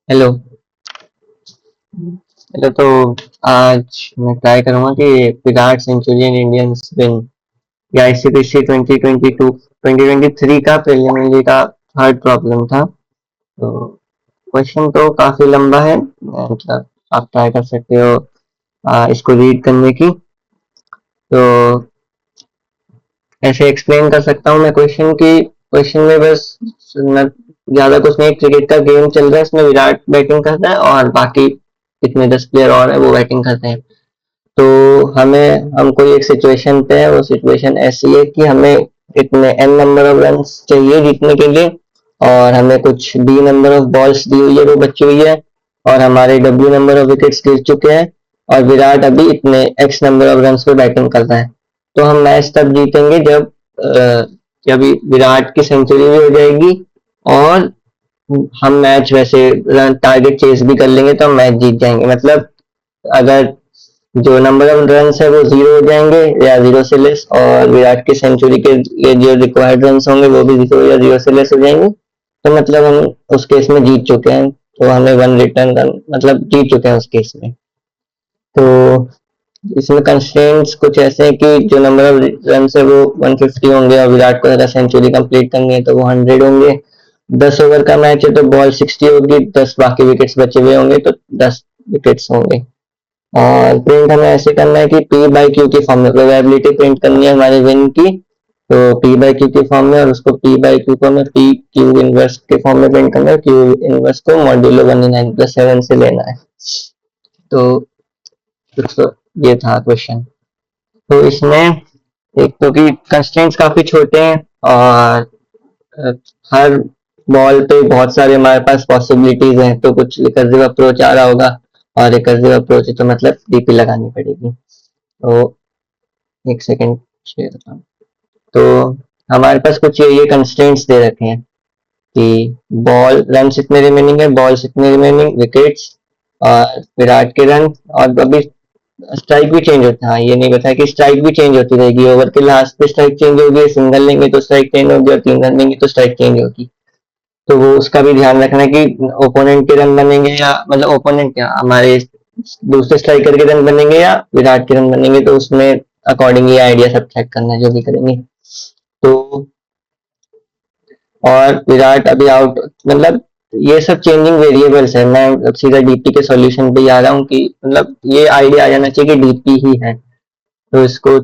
Hello. Hello. तो आज मैं ट्राई करूंगा कि विराट सेंचुरियन इंडियंस विन या आईसीसी 2022-2023 का प्रीलिमिनरी का थर्ड प्रॉब्लम था। तो क्वेश्चन तो काफी लंबा है, मतलब आप ट्राई कर सकते हो इसको रीड करने की। तो ऐसे एक्सप्लेन कर सकता हूँ मैं क्वेश्चन की। क्वेश्चन में बस ज्यादा कुछ नहीं, क्रिकेट का गेम चल रहा है, इसमें विराट बैटिंग करता है और बाकी कितने 10 प्लेयर और है वो बैटिंग करते हैं। तो हम कोई एक सिचुएशन पे है, वो सिचुएशन ऐसी है कि हमें इतने एन नंबर ऑफ रन चाहिए जीतने के लिए, और हमें कुछ बी नंबर ऑफ बॉल्स दी हुई है, वो बची हुई है, और हमारे डब्ल्यू नंबर ऑफ विकेट्स गिर चुके हैं, और विराट अभी इतने एक्स नंबर ऑफ रन पे बैटिंग कर रहा है। तो हम मैच तब जीतेंगे जब जब विराट की सेंचुरी भी हो जाएगी, और हम मैच वैसे टारगेट चेस भी कर लेंगे तो हम मैच जीत जाएंगे। मतलब अगर जो नंबर ऑफ रन है वो जीरो हो जाएंगे या जीरो से लेस, और विराट की सेंचुरी के लिए जो रिक्वायर्ड रन होंगे वो भी जीरो या जीरो से लेस हो जाएंगे, तो मतलब हम उस केस में जीत चुके हैं। तो हमें वन रिटर्न रन मतलब जीत चुके हैं उस केस में। तो इसमें कंस्ट्रेंट्स कुछ ऐसे हैं कि जो नंबर ऑफ रन है वो 150 होंगे, और विराट को अगर सेंचुरी कंप्लीट करनी है तो वो 100 होंगे। 10 ओवर का मैच है तो बॉल 60 होगी, 10 बाकी विकेट्स बचे हुए होंगे तो 10 विकेट्स होंगे। और प्रिंट हमें ऐसे करना है कि पी बाई क्यू की फॉर्म में प्रोबेबिलिटी प्रिंट करनी है हमारे विन की। तो पी बाई क्यू की फॉर्म में, और उसको पी बाई क्यू को हमें पी क्यू इनवर्स के फॉर्म में प्रिंट करना है। क्यू इनवर्स को मॉड्यूलो 1/9+7 से लेना है। तो तो ये था क्वेश्चन। तो इसमें एक तो कि कंस्ट्रेंट्स काफी छोटे हैं, और अ, हर बॉल पे बहुत सारे हमारे पास पॉसिबिलिटीज हैं। तो कुछ रिकर्सिव अप्रोच आ रहा होगा, और रिकर्सिव अप्रोच है तो मतलब डीपी लगानी पड़ेगी। तो एक सेकेंड शेयर करता हूँ। तो हमारे पास कुछ ये कंस्ट्रेंट्स दे रखे हैं कि बॉल रन इतने रिमेनिंग है, बॉल इतने रिमेनिंग, विकेट्स और विराट के रन। और अभी स्ट्राइक भी चेंज होता है, हाँ ये नहीं बताया कि स्ट्राइक भी चेंज होती रहेगी। ओवर के लास्ट पे स्ट्राइक चेंज होगी, सिंगल लेंगे तो स्ट्राइक चेंज होगी, और 3 रन लेंगे तो स्ट्राइक चेंज होगी। तो वो उसका भी ध्यान रखना कि ओपोनेंट के रन बनेंगे, या मतलब ओपोनेंट क्या, हमारे दूसरे स्ट्राइकर के रन बनेंगे या विराट के रन बनेंगे, तो उसमें अकॉर्डिंग ये आइडिया सब चेक करना है जो भी करेंगे। तो और विराट अभी आउट, मतलब ये सब चेंजिंग वेरिएबल्स है। मैं अब सीधा डीपी के सॉल्यूशन पे ही आ रहा हूँ कि मतलब ये आइडिया आ जाना चाहिए कि डीपी ही है। तो इसको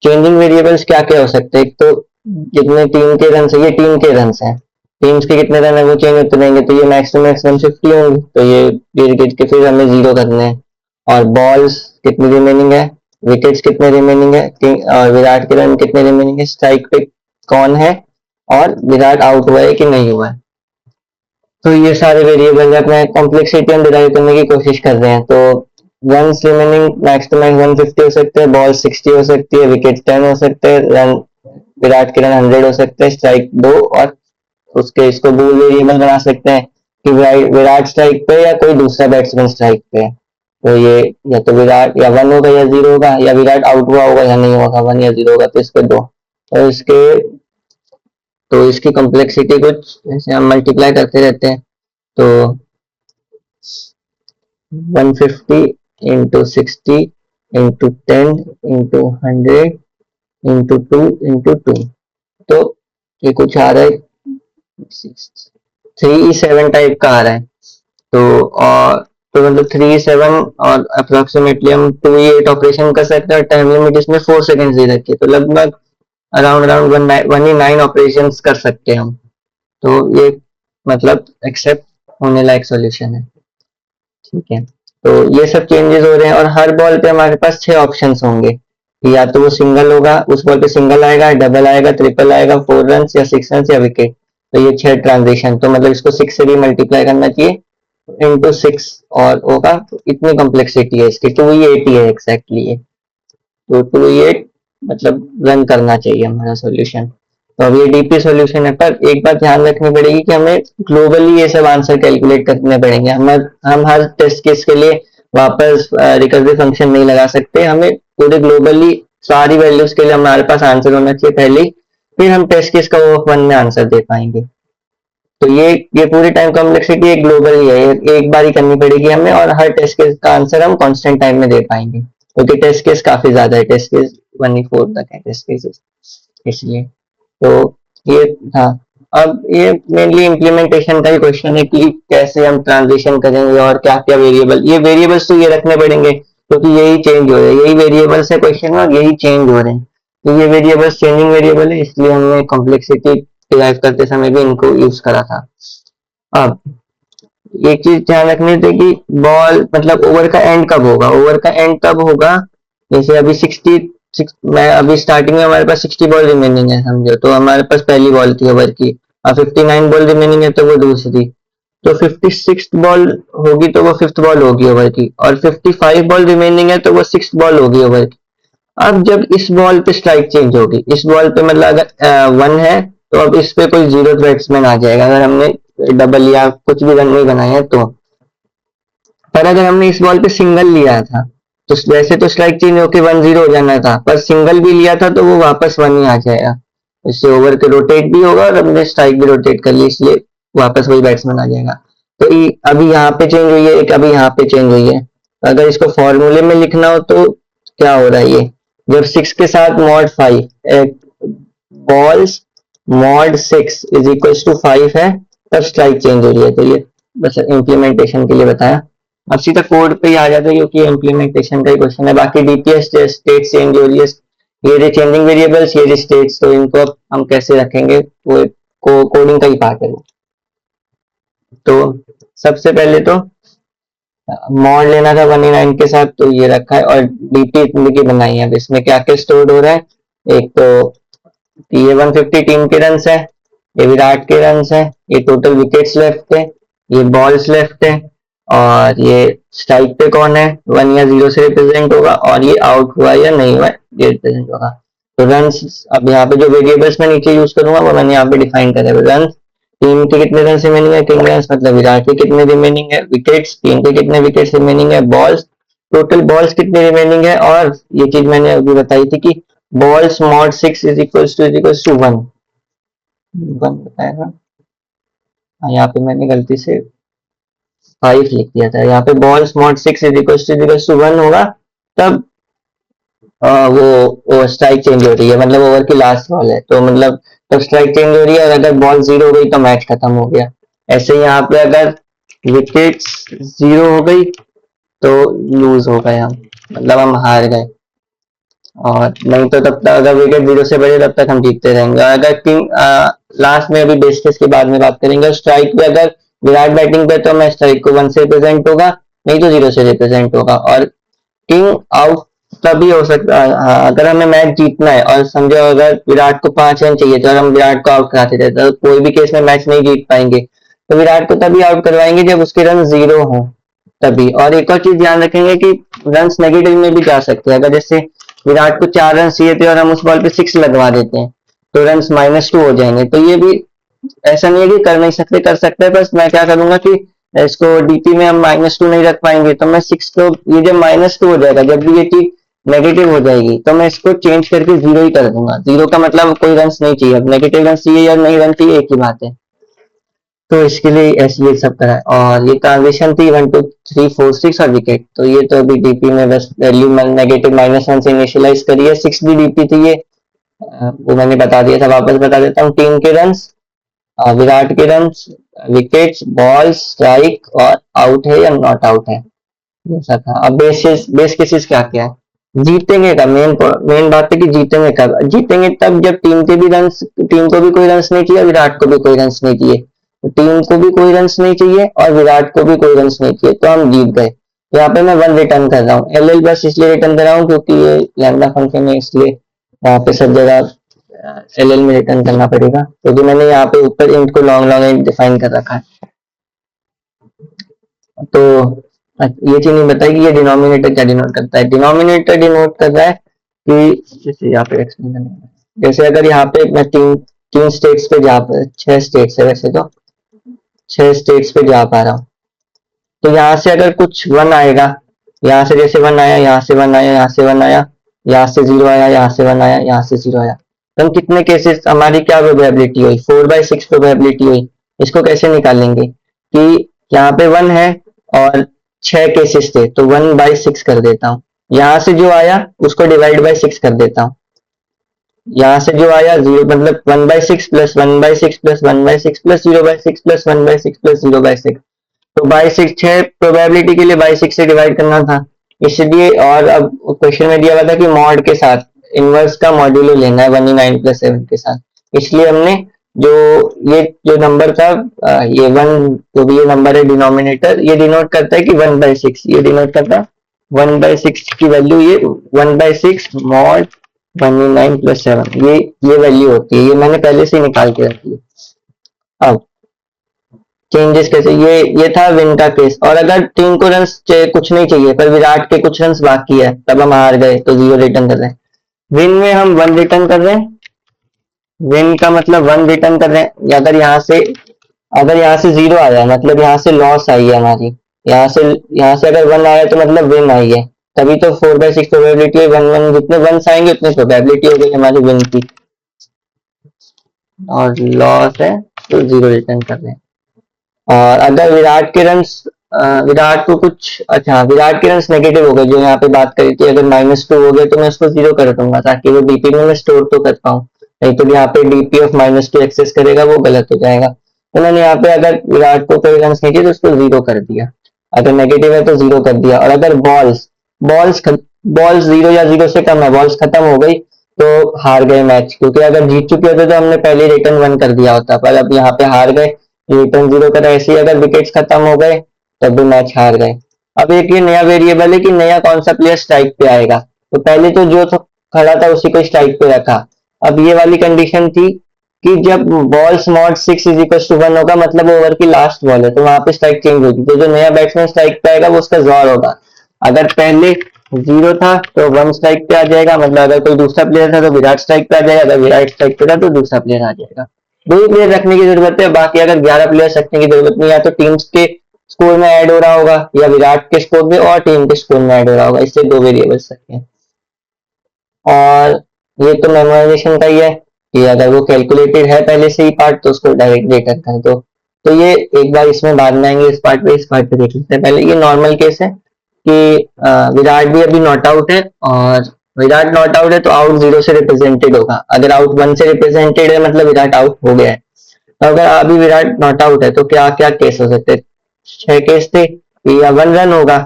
चेंजिंग वेरिएबल्स क्या क्या हो सकते हैं। एक तो जितने टीम के रन है, ये टीम के रन हैं, टीम्स के कितने रन है वो चेंज होते रहेंगे। तो ये मैक्स टू मैक्स 150 होंगे, तो ये विकेट के फिर हमें जीरो करने हैं। और बॉल्स कितनी रिमेनिंग है, विकेट्स कितने रिमेनिंग है, और विराट के रन कितने रिमेनिंग है, स्ट्राइक पे कौन है, और विराट आउट हुआ है कि नहीं हुआ है। तो ये सारे वेरिएबल अपने कॉम्प्लेक्सिटी हम डिराइव करने की कोशिश कर रहे हैं। तो run remaining max to max 150 हो सकते हैं, बॉल 60 हो सकती है, विकेट 10 हो सकते हैं, रन विराट के रन 100 हो सकते हैं, स्ट्राइक 2, और उसके इसको बूल वेरिएबल बना सकते हैं कि विराट स्ट्राइक पे या कोई दूसरा बैट्समैन स्ट्राइक पे है। तो ये या तो विराट या वन होगा या जीरो होगा, या विराट आउट हुआ होगा या नहीं होगा, वन या जीरो होगा, तो इसके दो। और इसकी कॉम्प्लेक्सिटी कुछ ऐसे हम मल्टीप्लाई करते रहते हैं। तो 150 into 60 into 10 into 100 into 2 into 2, तो ये कुछ आ रहा है 3E7 टाइप का आ रहा है। तो और तो मतलब 3E7, और अप्रोक्सीमेटली हम 2E8 ऑपरेशन कर सकते हैं, और टाइम लिमिट इसमें 4 सेकेंड दे रखी है, तो लगभग अराउंड अराउंड 1E9 ऑपरेशन कर सकते हैं हम। तो ये मतलब एक्सेप्ट होने लायक सॉल्यूशन है। ठीक है। तो ये सब चेंजेस हो रहे हैं, और हर बॉल पे हमारे पास 6 ऑप्शंस होंगे कि या तो वो सिंगल होगा, उस बॉल पे सिंगल आएगा, डबल आएगा, ट्रिपल आएगा, 4 रन या 6 रन या विकेट। तो ये 6 ट्रांजिशन, तो मतलब इसको 6 से भी मल्टीप्लाई करना चाहिए, इंटू 6 और होगा। तो इतनी कॉम्प्लेक्सिटी है इसकी, 2E8 है एग्जैक्टली ये। तो 2E8 मतलब रन करना चाहिए हमारा सॉल्यूशन। तो अब ये डीपी सॉल्यूशन है, पर एक बात ध्यान रखनी पड़ेगी कि हमें ग्लोबली ये सब आंसर कैलकुलेट करने पड़ेंगे। हम हर टेस्ट केस के लिए वापस रिकवरी फंक्शन नहीं लगा सकते। हमें पूरे ग्लोबली सारी वैल्यूज के लिए हमारे पास आंसर होना चाहिए पहले, फिर हम टेस्ट केस का वो वन में आंसर दे पाएंगे। तो ये पूरी टाइम कॉम्प्लेक्सिटी एक ग्लोबल ही है, एक बार ही करनी पड़ेगी हमें, और हर टेस्ट केस का आंसर हम कांस्टेंट टाइम में दे पाएंगे, क्योंकि टेस्ट केस काफी ज्यादा है, टेस्ट केस 1 4 तक है टेस्ट केसेस, इसलिए। तो ये था। अब ये मेनली इम्प्लीमेंटेशन का ही क्वेश्चन है कि कैसे हम ट्रांजिशन करेंगे और क्या क्या वेरिएबल, ये वेरिएबल्स तो ये रखने पड़ेंगे क्योंकि यही चेंज हो रहे हैं, यही वेरिएबल्स है क्वेश्चन में और यही चेंज हो रहे हैं, तो ये वेरिएबल्स चेंजिंग वेरिएबल है, इसलिए हमने कॉम्प्लेक्सिटी डिराइव करते समय भी इनको यूज करा था। अब एक चीज ध्यान रखनी थी कि बॉल मतलब ओवर का एंड कब होगा, ओवर का एंड तब होगा जैसे अभी 60 मैं अभी स्टार्टिंग में हमारे पास 60 बॉल रिमेनिंग है समझो, तो हमारे पास पहली बॉल थी ओवर की, और 59 बॉल रिमेनिंग है तो वो दूसरी, तो 56 बॉल होगी तो वो फिफ्थ बॉल होगी ओवर की, और 55 बॉल रिमेनिंग है तो वो सिक्स बॉल होगी ओवर की। अब जब इस बॉल पे स्ट्राइक चेंज होगी, इस बॉल पे मतलब अगर 1 है तो अब इस पे कोई जीरो बैट्समैन आ जाएगा अगर हमने डबल या कुछ भी रन नहीं बनाए हैं तो। पर अगर हमने इस बॉल पे सिंगल लिया था तो वैसे तो स्ट्राइक चेंज होके 1 0 हो जाना था, पर सिंगल भी लिया था तो वो वापस 1 ही आ जाएगा, इससे ओवर के रोटेट भी होगा और हमने स्ट्राइक भी रोटेट कर ली, इसलिए वापस वही बैट्समैन आ जाएगा। तो अभी यहाँ पे चेंज हुई है, एक अभी यहाँ पे चेंज हुई है, अगर इसको फॉर्मूले में लिखना हो तो क्या हो रहा है ये, जब 6 के साथ mod 5 balls mod 6 is equal to 5 है तब स्ट्राइक चेंज हो रही है, तो ये बस इम्प्लीमेंटेशन के लिए बताया। अब सीधा कोड पे ही आ जाता है क्योंकि इम्प्लीमेंटेशन का ही क्वेश्चन है, बाकी डीपीएस स्टेट चेंज हो रही है, ये जो चेंजिंग वेरिएबल्स ये जो स्टेट्स, तो इनको अब हम कैसे रखेंगे वो कोडिंग का ही पार्ट है वो। तो सबसे पहले तो मॉड लेना था 189 के साथ, तो ये रखा है, और डीपी इतनी की बनाई है। अब इसमें क्या क्या स्टोर्ड हो रहा है, एक तो ये 150 टीम के रन है, ये विराट के रन है, ये टोटल विकेट्स लेफ्ट है, ये बॉल्स लेफ्ट है, और ये स्ट्राइक पे कौन है 1 या 0 से रिप्रेजेंट होगा, और ये आउट हुआ या नहीं हुआ ये रिप्रेजेंट होगा। तो रन, अब यहाँ पे जो वेरिएबल्स मैं नीचे यूज करूंगा वो मैंने यहाँ पे डिफाइन करे, रन टीम के कितने रन रिमेनिंग है, किंग रन मतलब विराट के कितने रिमेनिंग है, विकेट्स टीम के कितने विकेट्स रिमेनिंग है, बॉल्स टोटल बॉल्स कितने रिमेनिंग है, और ये चीज मैंने अभी बताई थी कि balls mod 6 is equal to 1 बताया था। यहाँ पे मैंने गलती से 5 लिख दिया था, यहाँ पे balls mod 6 is equal to 1 होगा तब वो स्ट्राइक चेंज हो रही है, मतलब ओवर की लास्ट बॉल है तो मतलब तब स्ट्राइक चेंज हो रही है, और अगर बॉल 0 हो गई तो मैच खत्म हो गया। ऐसे यहाँ पे अगर विकेट्स 0 हो गई तो लूज हो गए हम, मतलब हम हार गए, और नहीं तो तब तक अगर विकेट 0 से बढ़े तब तक हम जीतते रहेंगे। और अगर किंग लास्ट में अभी बेस केस के बाद में बात करेंगे, स्ट्राइक पे अगर विराट बैटिंग पे तो मैं स्ट्राइक को 1 से रिप्रेजेंट होगा, नहीं तो 0 से रिप्रेजेंट होगा, और किंग आउट तभी हो सकता है अगर हमें मैच जीतना है, और समझो अगर विराट को 5 रन चाहिए तो हम विराट को आउट कराते थे तो कोई भी केस में मैच नहीं जीत पाएंगे, तो विराट को तभी आउट करवाएंगे जब उसके रन 0 हो तभी। और एक और चीज ध्यान रखेंगे कि रन नेगेटिव में भी जा सकते हैं, अगर जैसे विराट को 4 रन चाहिए थे और हम उस बॉल पे 6 लगवा देते हैं तो रन -2 हो जाएंगे, तो ये भी ऐसा नहीं है कि कर नहीं सकते, कर सकते हैं, बस मैं क्या करूंगा कि इसको डीपी में हम -2 नहीं रख पाएंगे तो मैं 6 को, ये जब -2 हो जाएगा, जब भी ये चीज नेगेटिव हो जाएगी तो मैं इसको चेंज करके 0 ही कर दूंगा, 0 का मतलब कोई रन नहीं चाहिए, अब नेगेटिव रन चाहिए या नहीं रन चाहिए एक ही बात है, तो इसके लिए ऐसे ये सब करा है। और ये ट्रांजिशन थी 1 2 3 4 6 और विकेट, तो ये तो अभी डीपी में बस वैल्यू नेगेटिव -1 से इनिशियलाइज करी है, 6 भी डीपी थी ये, वो मैंने बता दिया था, वापस बता देता हूँ। टीम के रन, विराट के रन, विकेट्स, बॉल, स्ट्राइक और आउट है या नॉट आउट है, ये सब था। अब बेस केसेस क्या क्या है, जीतेंगे कब, मेन बात है कि जीतेंगे कब, जीतेंगे तब जब टीम के भी रन, टीम को भी कोई रन नहीं चाहिए, विराट को भी कोई रन नहीं चाहिए, तो टीम को भी कोई रन नहीं चाहिए और विराट को भी कोई रन नहीं चाहिए, तो हम जीत गए। यहाँ पे मैं 1 रिटर्न कर रहा हूँ, एल बस इसलिए रिटर्न कर रहा हूँ क्योंकि ये लैम्डा फंक्शन है, इसलिए वहां पे सब जगह एल में रिटर्न करना पड़ेगा, क्योंकि मैंने यहाँ पे ऊपर इंट को लॉन्ग लॉन्ग इंट डिफाइन कर रखा है। तो ये चीज नहीं बताई कि ये डिनोमिनेटर क्या डिनोट करता है, डिनोमिनेटर डिनोट कर रहा है कि जैसे यहाँ पे एक्सप्लेन, जैसे अगर यहाँ पे मैं तीन तीन स्टेट्स पे जा, 6 स्टेट्स है वैसे तो, 6 स्टेट्स पे जा पा रहा हूँ, तो यहाँ से अगर कुछ 1 आएगा, यहाँ से जैसे 1 आया, यहाँ से 1 आया, यहाँ से 1 आया, यहाँ से 0 आया, यहाँ से 1 आया, यहाँ से 0 आया, तो हम कितने केसेस, हमारी क्या प्रोबेबिलिटी हुई, 4/6 प्रोबेबिलिटी हुई, इसको कैसे निकालेंगे कि यहाँ पे 1 है और 6 केसेस थे, तो 1/6 कर देता हूँ। यहाँ से जो आया उसको डिवाइड बाय 6 कर देता हूँ। यहाँ से जो आया 0 मतलब 1/6 plus 1/6 plus 1/6 plus 0/6 plus 1/6 plus 0/6। तो बाई सिक्स है, प्रोबेबिलिटी के लिए बाई सिक्स से डिवाइड करना था इसलिए। और अब क्वेश्चन में दिया हुआ था कि मॉड के साथ इनवर्स का मॉड्यूलो लेना है 1/9+7 के साथ, इसलिए हमने जो ये जो नंबर था ये 1 जो भी ये नंबर है डिनोमिनेटर, ये डिनोट करता है कि 1/6, ये डिनोट करता है 1/6 की वैल्यू, ये 1/6 मॉड 1/9+7 ये वैल्यू होती है। ये मैंने पहले से ही निकाल के रखी है। अब चेंजेस कैसे, ये था विन का केस। और अगर टीम को रन कुछ नहीं चाहिए पर विराट के कुछ रन बाकी है, तब हम हार गए तो 0 रिटर्न कर रहे हैं। विन में हम 1 रिटर्न कर रहे हैं, विन का मतलब 1 रिटर्न कर रहे हैं। अगर यहाँ से 0 आया मतलब यहाँ से लॉस आई है हमारी, यहाँ से अगर 1 आया तो मतलब विन आई है, तभी तो 4/6 प्रोबेबिलिटी है। 1 जितने 1 आएंगे उतनी प्रोबेबिलिटी हो गई हमारी विन की। और लॉस है तो 0 रिटर्न कर रहे हैं। और अगर विराट के रन्स विराट को कुछ अच्छा विराट के रन्स नेगेटिव हो गए, जो यहाँ पे बात करी थी, अगर -2 हो गए तो मैं उसको 0 कर दूंगा ताकि वो डीपी में मैं स्टोर तो कर पाऊँ, नहीं तो यहाँ पे डीपी ऑफ -2 एक्सेस करेगा, वो गलत हो जाएगा। उन्होंने यहाँ पे अगर विराट को कोई रन्स नहीं चाहिए तो उसको 0 कर दिया, अगर नेगेटिव है तो 0 कर दिया। और अगर बॉल्स 0 या 0 से कम है, बॉल्स खत्म हो गई तो हार गए मैच, क्योंकि अगर जीत चुके होते तो हमने पहले रिटर्न 1 कर दिया होता, पर अब यहाँ पे हार गए, रिटर्न 0 करा। ऐसे ही अगर विकेट्स खत्म हो गए तब भी मैच हार गए। अब एक ये नया वेरिएबल है कि नया कौन सा प्लेयर स्ट्राइक पे आएगा, तो पहले तो जो तो खड़ा था उसी को स्ट्राइक पे रखा। अब ये वाली कंडीशन थी कि जब balls mod 6 is equal to 1 होगा, मतलब ओवर की लास्ट बॉल है, तो वहां पे स्ट्राइक चेंज होगी, तो जो नया बैट्समैन स्ट्राइक पे आएगा वो उसका जॉर होगा। अगर पहले 0 था तो 1 स्ट्राइक पे आ जाएगा, मतलब अगर कोई दूसरा प्लेयर था तो विराट स्ट्राइक पे आ जाएगा, अगर विराट स्ट्राइक पे था तो दूसरा प्लेयर आ जाएगा। 2 ही प्लेयर रखने की जरूरत है, बाकी अगर 11 प्लेयर रखने की जरूरत नहीं, या तो टीम्स के स्कोर में ऐड हो रहा होगा या विराट के स्कोर में और टीम के स्कोर में ऐड हो रहा होगा, इससे 2 वेरिएबल्स रखें। और ये तो मेमोराइजेशन का ही है कि अगर वो कैलकुलेटेड है पहले से ही पार्ट तो उसको डायरेक्ट रिटर्न कर दो। तो ये एक बार इसमें बाद में आएंगे, इस पार्ट पे देख लेते हैं। पहले ये नॉर्मल केस है कि विराट भी अभी नॉट आउट है, और विराट नॉट आउट है तो आउट 0 से रिप्रेजेंटेड होगा, अगर आउट 1 से रिप्रेजेंटेड है मतलब विराट आउट हो गया है। तो अगर अभी विराट नॉट आउट है तो क्या क्या केस हो सकते हैं? 6 केस थे, या 1 रन होगा,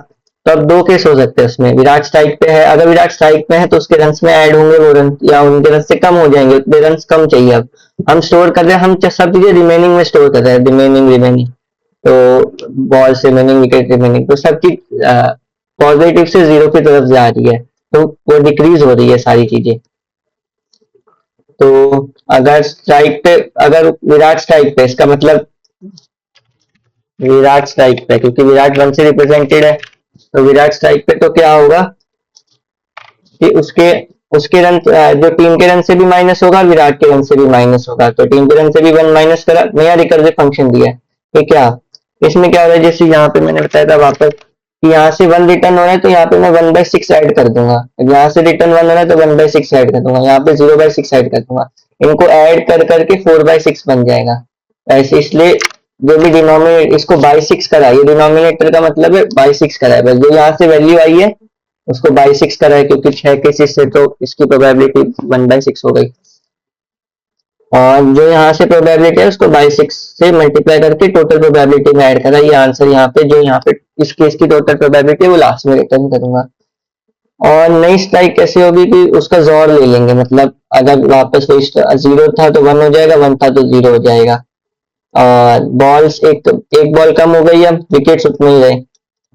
तो अब 2 केस हो सकते हैं उसमें। विराट स्ट्राइक पे है, अगर विराट स्ट्राइक पे है तो उसके रन में ऐड होंगे वो रन, या उनके रन से कम हो जाएंगे, उतने रन कम चाहिए। अब हम स्टोर कर रहे हैं, हम सब चीजें रिमेनिंग में स्टोर कर रहे हैं, रिमेनिंग, तो बॉल से रिमेनिंग, विकेट रिमेनिंग, तो सब चीज पॉजिटिव से 0 की तरफ जा रही है, तो वो डिक्रीज हो रही है सारी चीजें। तो अगर विराट स्ट्राइक पे, इसका मतलब विराट स्ट्राइक पे, क्योंकि विराट 1 से रिप्रेजेंटेड है, तो विराट स्ट्राइक पे तो क्या होगा कि उसके उसके रन जो टीम के रन से भी माइनस होगा, विराट के रन से भी माइनस होगा, तो टीम के रन से भी 1 माइनस करा, नया रिकर्सिव फंक्शन दिया है। तो क्या इसमें क्या हो रहा है, जैसे यहाँ पे मैंने बताया था वापस कि यहाँ से 1 रिटर्न हो रहा है तो यहाँ पे मैं 1/6 ऐड कर दूंगा, यहाँ से रिटर्न 1 हो रहा है तो 1/6 ऐड कर दूंगा, यहाँ पे 0/6 ऐड कर दूंगा, इनको ऐड कर करके 4/6 बन जाएगा। ऐसे इसलिए जो भी डिनोमिनेटर इसको बाई 6 करा, ये डिनोमिनेटर का मतलब है बाई 6 करा है, बस जो यहाँ से वैल्यू आई है उसको बाई 6 करा है, क्योंकि 6 केसेस से तो इसकी प्रोबेबिलिटी 1/6 हो गई, और जो यहाँ से प्रोबेबिलिटी है उसको बाई 6 से मल्टीप्लाई करके टोटल प्रोबेबिलिटी में ऐड करा। ये आंसर यहाँ पे जो यहाँ पे इस केस की टोटल प्रोबेबिलिटी है वो लास्ट में रिटर्न करूंगा। और नई स्ट्राइक कैसे होगी कि उसका जोर ले लेंगे, मतलब अगर वापस कोई 0 था तो 1 हो जाएगा, 1 था तो 0 हो जाएगा। बॉल्स एक बॉल कम हो गई, अब विकेट्स उतने ही रहे।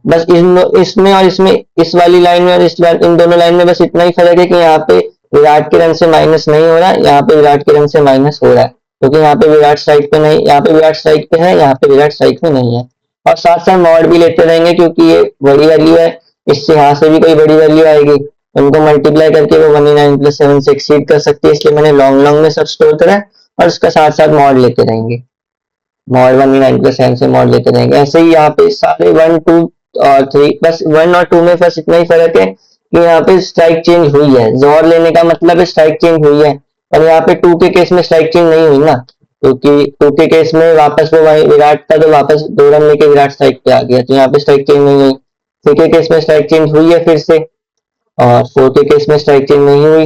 बस इसमें और इसमें, इस वाली लाइन में और इन दोनों लाइन में बस इतना ही फर्क है कि यहाँ पे विराट के रन से माइनस नहीं हो रहा है, यहाँ पे विराट के रन से माइनस हो रहा है, क्योंकि यहाँ पे विराट स्ट्राइक पे नहीं, यहाँ पे विराट स्ट्राइक पे है, यहाँ पे विराट स्ट्राइक पे नहीं है। और साथ साथ मॉड भी लेते रहेंगे क्योंकि ये बड़ी वैल्यू है, इससे यहाँ से भी कोई बड़ी वैल्यू आएगी, उनको मल्टीप्लाई करके वो 1/9+7 से एक्सीड कर सकती है, इसलिए मैंने लॉन्ग लॉन्ग में सब स्टोर करा है, और उसका साथ साथ मॉड लेते रहेंगे, मॉड 1/9+7 से मॉड लेते रहेंगे। ऐसे ही यहाँ पे सारे 1 2 और 3, बस 1 और 2 में बस इतना ही फर्क है कि यहाँ पे स्ट्राइक चेंज हुई है, जोर लेने का मतलब है स्ट्राइक चेंज हुई है, और यहाँ पे 2 के केस में स्ट्राइक चेंज नहीं हुई ना, क्योंकि टू के केस में वापस वो वही विराट था, तो वापस 2 रन लेके विराट स्ट्राइक पे आ गया, तो यहाँ पे स्ट्राइक चेंज नहीं हुई। 3 के केस में स्ट्राइक चेंज हुई है फिर से, और 4 के केस में स्ट्राइक चेंज नहीं हुई,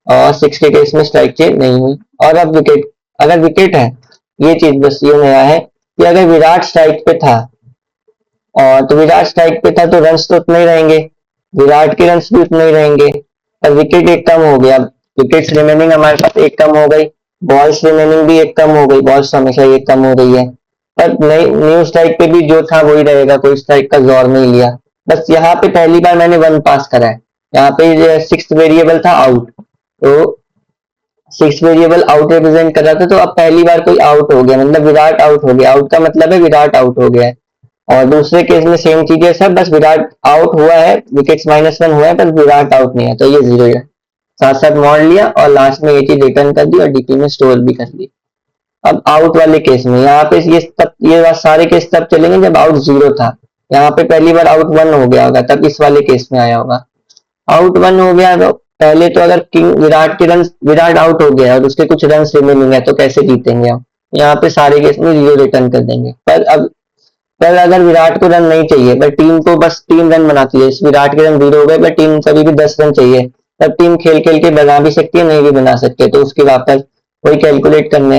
और 6 के केस में स्ट्राइक चेंज नहीं हुई। और अब विकेट, अगर विकेट है, ये चीज बस ये नया है कि अगर विराट स्ट्राइक पे था, और तो विराट स्ट्राइक पे था तो रन्स तो उतने ही रहेंगे, विराट के रन्स भी उतने ही रहेंगे, और विकेट एक कम हो गया। विकेट्स रिमेनिंग हमारे पास एक कम हो गई, बॉल्स रिमेनिंग भी एक कम हो गई, बॉल्स हमेशा एक कम हो गई है। पर नई न्यू स्ट्राइक पे भी जो था वही रहेगा, कोई स्ट्राइक का जोर नहीं लिया। बस यहाँ पे पहली बार मैंने 1 पास करा है, यहाँ पे 6th वेरिएबल था आउट, तो 6 वेरिएबल आउट रिप्रेजेंट कर रहा था, तो अब पहली बार कोई आउट हो गया, मतलब विराट आउट हो गया। आउट का मतलब है विराट आउट हो गया है। और दूसरे केस में सेम चीज है सर, बस विराट आउट हुआ है, विकेट्स -1 हुआ है, पर विराट आउट नहीं है, तो ये 0 है। साथ साथ मोड़ लिया और लास्ट में ये चीज रिटर्न कर दी और डीपी में स्टोर भी कर दी। अब आउट वाले केस में यहाँ पे ये सारे केस तब चलेंगे जब आउट 0 था। यहाँ पे पहली बार आउट 1 हो गया होगा, तब इस वाले केस में आया होगा। आउट 1 हो गया तो पहले तो अगर किंग विराट के रन, विराट आउट हो गया और उसके कुछ रन रिमेनिंग है, तो कैसे जीतेंगे हम? यहाँ पे सारे केस में 0 रिटर्न कर देंगे। पर अगर विराट को रन नहीं चाहिए, पर टीम को बस 3 रन बनाती है, इस विराट के रन 0 हो गए, पर टीम कभी भी 10 रन चाहिए, तब टीम खेल खेल के बना भी सकती है, नहीं भी बना सकती है, तो उसके वापस वही कैलकुलेट करने।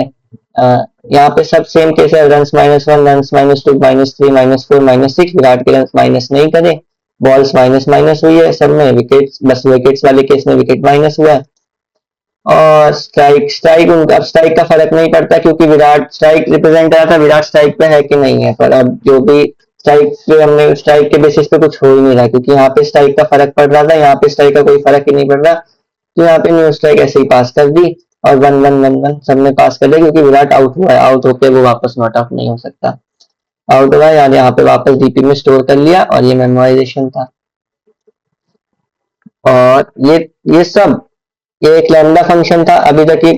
यहाँ पे सब सेम केस है, रन -1, रन -2, -3, -4, -6, विराट के रन माइनस नहीं करे, बॉल्स माइनस माइनस हुई है सब में, विकेट्स बस विकेट्स वाले केस में विकेट माइनस हुआ है। और स्ट्राइक स्ट्राइक उनका स्ट्राइक का फर्क नहीं पड़ता, क्योंकि विराट स्ट्राइक रिप्रेजेंट करा था, विराट स्ट्राइक पे है कि नहीं है, पर अब जो भी स्ट्राइक पे हमने स्ट्राइक के बेसिस पे कुछ हो ही नहीं रहा, क्योंकि यहाँ पे स्ट्राइक का फर्क पड़ रहा था, यहाँ पे स्ट्राइक का कोई फर्क ही नहीं पड़ रहा, तो यहाँ पे न्यू स्ट्राइक ऐसे ही पास कर दी, और 1-1-1-1 सबने पास कर दिया, क्योंकि विराट आउट हुआ है, आउट होकर वो वापस नॉट आउट नहीं हो सकता। आउट हुआ यार, यहाँ पे वापस डीपी में स्टोर कर लिया, और ये मेमोराइजेशन था। और ये सब, ये एक लैम्डा फंक्शन था, अभी तक ये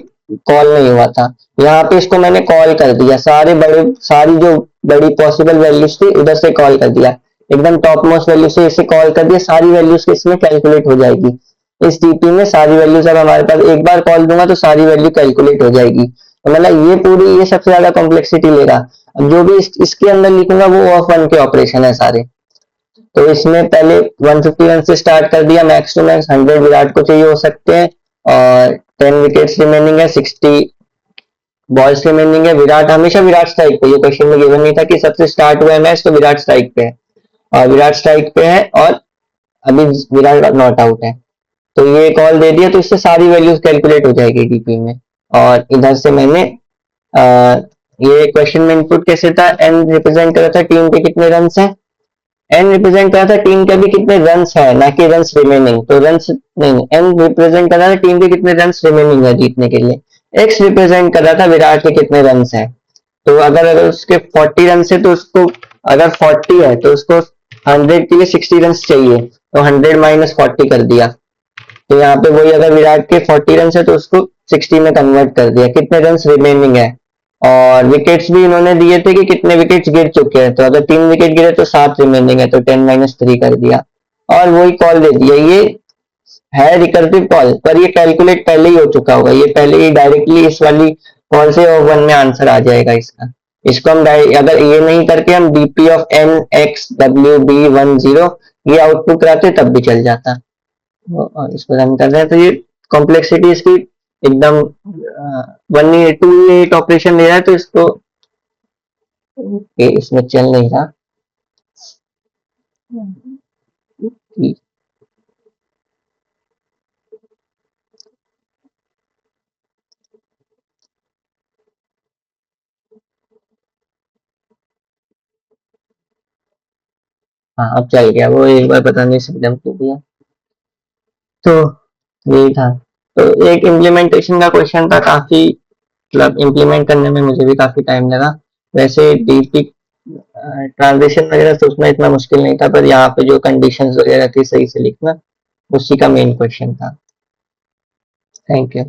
कॉल नहीं हुआ था। यहाँ पे इसको मैंने कॉल कर दिया, सारी जो बड़ी पॉसिबल वैल्यूज थी उधर से कॉल कर दिया, एकदम टॉप मोस्ट वैल्यू से इसे कॉल कर दिया, सारी वैल्यूज इसमें कैलकुलेट हो जाएगी। इस डीपी में सारी वैल्यूज अब हमारे पास, एक बार कॉल दूंगा तो सारी वैल्यू कैलकुलेट हो जाएगी, तो मतलब ये सबसे ज्यादा कॉम्प्लेक्सिटी लेगा। अब जो भी इसके अंदर लिखूंगा वो ऑफ 1 के ऑपरेशन है सारे। तो इसमें पहले 151 से स्टार्ट कर दिया, मैक्स टू मैक्स 100 विराट को चाहिए हो सकते हैं, और 10 विकेट्स रिमेनिंग है, 60 बॉल्स रिमेनिंग है। विराट हमेशा विराट स्ट्राइक पे, ये क्वेश्चन में गिवन नहीं था कि सबसे स्टार्ट हुआ है मैच तो विराट स्ट्राइक पे है, और विराट स्ट्राइक पे है, और अभी विराट नॉट आउट है, तो ये कॉल दे दिया, तो इससे सारी वैल्यूज कैलकुलेट हो जाएगी डीपी में। और इधर से मैंने ये क्वेश्चन में इनपुट कैसे था, एन रिप्रेजेंट करा था टीम के कितने रन है, एन रिप्रेजेंट करा था टीम के भी कितने रन्स है, ना कि रन्स रिमेनिंग, तो रन्स नहीं, एन रिप्रेजेंट कर रहा था टीम के कितने रन्स रिमेनिंग है जीतने के लिए। एक्स रिप्रेजेंट कर रहा था विराट के कितने रन्स है, तो अगर उसके 40 रन है तो उसको, अगर 40 है तो उसको 100 के लिए 60 रन चाहिए, तो 100 -40 कर दिया, तो यहाँ पे वही, अगर विराट के 40 रन है तो उसको 60 में कन्वर्ट कर दिया, कितने रन रिमेनिंग है। और विकेट्स भी इन्होंने दिए थे कि कितने विकेट्स गिर चुके हैं, तो अगर 3 विकेट गिरे तो 7 रिमेनिंग है, तो 10 -3 कर दिया, और वही कॉल दे दिया। ये है रिकर्सिव कॉल, पर ये कैलकुलेट पहले ही हो चुका होगा, ये पहले ही डायरेक्टली इस वाली कॉल से और 1 में आंसर आ जाएगा इसका। इसको हम अगर ये नहीं करके हम DP of N X W B 10 ये आउटपुट कराते तब भी चल जाता। और इसको रन कर रहे हैं, तो ये कॉम्प्लेक्सिटी इसकी एकदम 128 ऑपरेशन ले रहा है, तो इसको इसमें चल नहीं रहा। हाँ अब चल गया, वो एक बार पता नहीं सिस्टम टूट गया, तो यही था। तो एक इम्प्लीमेंटेशन का क्वेश्चन था, काफी मतलब इम्प्लीमेंट करने में मुझे भी काफी टाइम लगा। वैसे डीपी ट्रांजिशन वगैरह सोचना इतना मुश्किल नहीं था, पर यहाँ पे जो कंडीशंस वगैरह थी सही से लिखना, उसी का मेन क्वेश्चन था। Thank you.